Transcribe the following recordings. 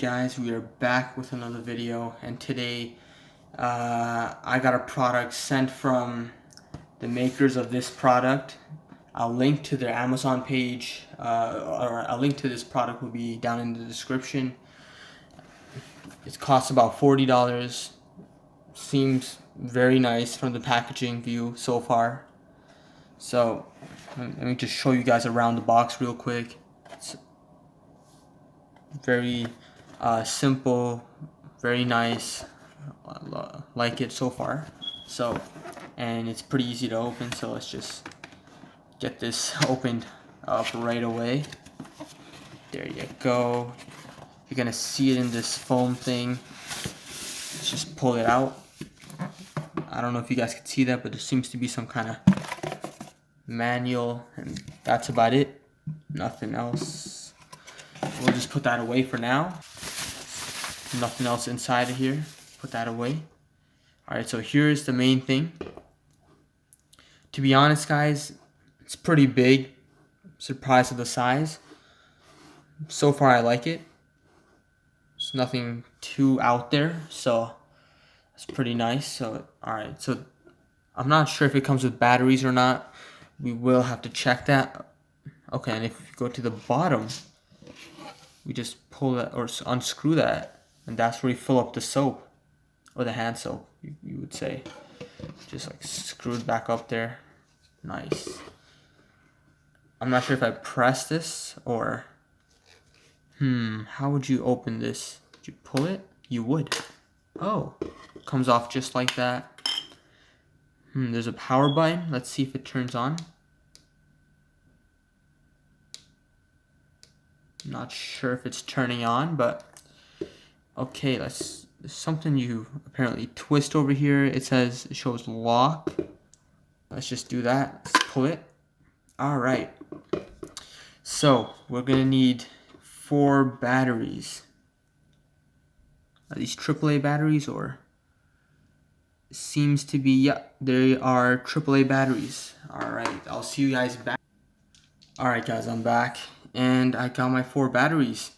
guys, we are back with another video, and today I got a product sent from the makers of this product. I'll link to their Amazon page, or a link to this product will be down in the description. It costs about $40. Seems very nice from the packaging view so far. So let me just show you guys around the box real quick. It's very simple, very nice. I like it so far. So, and it's pretty easy to open, so let's just get this opened up right away. There you go. You're gonna see it in this foam thing. Let's just pull it out. I don't know if you guys can see that, but there seems to be some kind of manual, and that's about it. Nothing else. We'll just put that away for now. Nothing else inside of here. Put that away. Alright, so here's the main thing. To be honest, guys, it's pretty big. I'm surprised at the size. So far, I like it. It's nothing too out there, so it's pretty nice. So, alright, so I'm not sure if it comes with batteries or not. We will have to check that. Okay, and if you go to the bottom, we just pull that or unscrew that, and that's where you fill up the soap, or the hand soap, you would say. Just like screw it back up there. Nice. I'm not sure if I press this or how would you open this? Would you pull it? You would. Oh, comes off just like that. There's a power button. Let's see if it turns on. Not sure if it's turning on, but okay, there's something you apparently twist over here. It shows lock. Let's just do that. Let's pull it. Alright. So we're gonna need 4 batteries. Are these AAA batteries, or seems to be, yeah, they are AAA batteries. Alright, I'll see you guys back. Alright guys, I'm back, and I got my 4 batteries.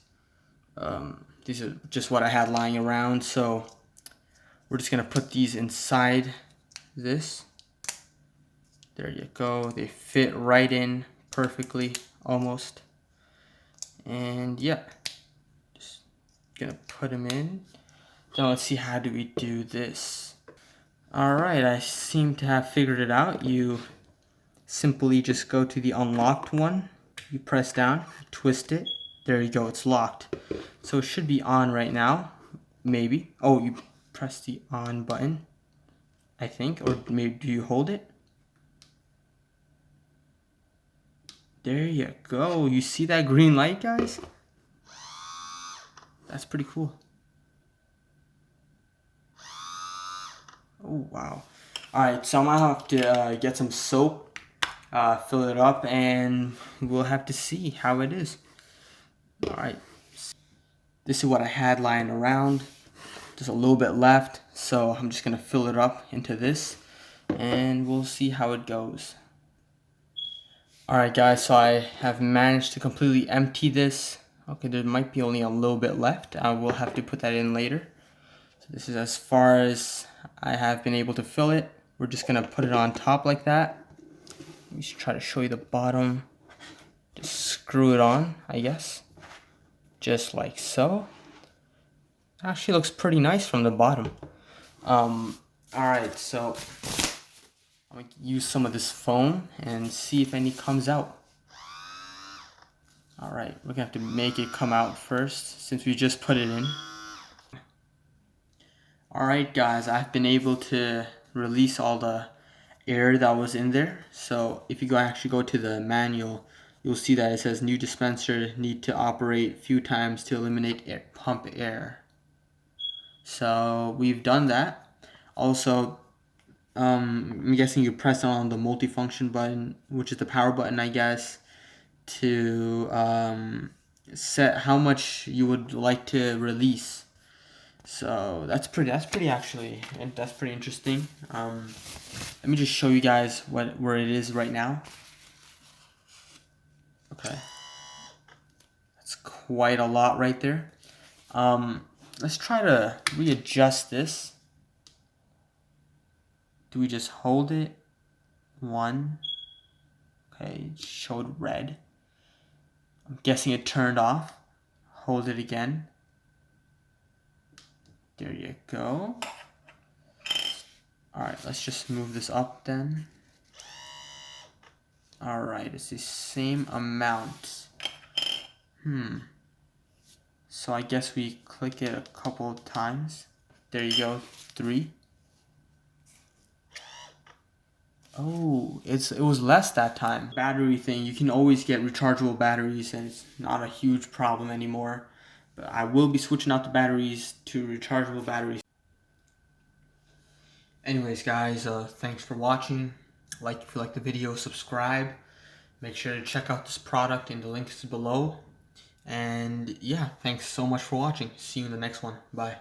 These are just what I had lying around, so we're just gonna put these inside this. There you go. They fit right in perfectly, almost. And yeah, just gonna put them in. Now let's see, how do we do this? Alright, I seem to have figured it out. You simply just go to the unlocked one. You press down, twist it. There you go, it's locked. So it should be on right now, maybe. Oh, you press the on button, I think, or maybe do you hold it? There you go. You see that green light, guys? That's pretty cool. Oh, wow. Alright, so I'm gonna have to get some soap, fill it up, and we'll have to see how it is. Alright. This is what I had lying around. Just a little bit left, so I'm just gonna fill it up into this, and we'll see how it goes. Alright guys, so I have managed to completely empty this. Okay, there might be only a little bit left. I will have to put that in later. So this is as far as I have been able to fill it. We're just gonna put it on top like that. Let me try to show you the bottom. Just screw it on, I guess. Just like so. Actually looks pretty nice from the bottom. Alright, so I'm gonna use some of this foam and see if any comes out. Alright, we're gonna have to make it come out first since we just put it in. Alright guys, I've been able to release all the air that was in there. So if you actually go to the manual, you'll see that it says new dispenser need to operate a few times to eliminate pump air. So we've done that. Also, I'm guessing you press on the multifunction button, which is the power button, I guess, to set how much you would like to release. So that's pretty actually, and that's pretty interesting. Let me just show you guys where it is right now. Okay, that's quite a lot right there. Let's try to readjust this. Do we just hold it? 1. Okay, it showed red. I'm guessing it turned off. Hold it again. There you go. Alright, let's just move this up then. Alright, it's the same amount. So I guess we click it a couple of times. There you go, 3. Oh, it was less that time. Battery thing, you can always get rechargeable batteries and it's not a huge problem anymore. But I will be switching out the batteries to rechargeable batteries. Anyways guys, thanks for watching. Like if you like the video, subscribe. Make sure to check out this product in the links below. And yeah, thanks so much for watching. See you in the next one. Bye.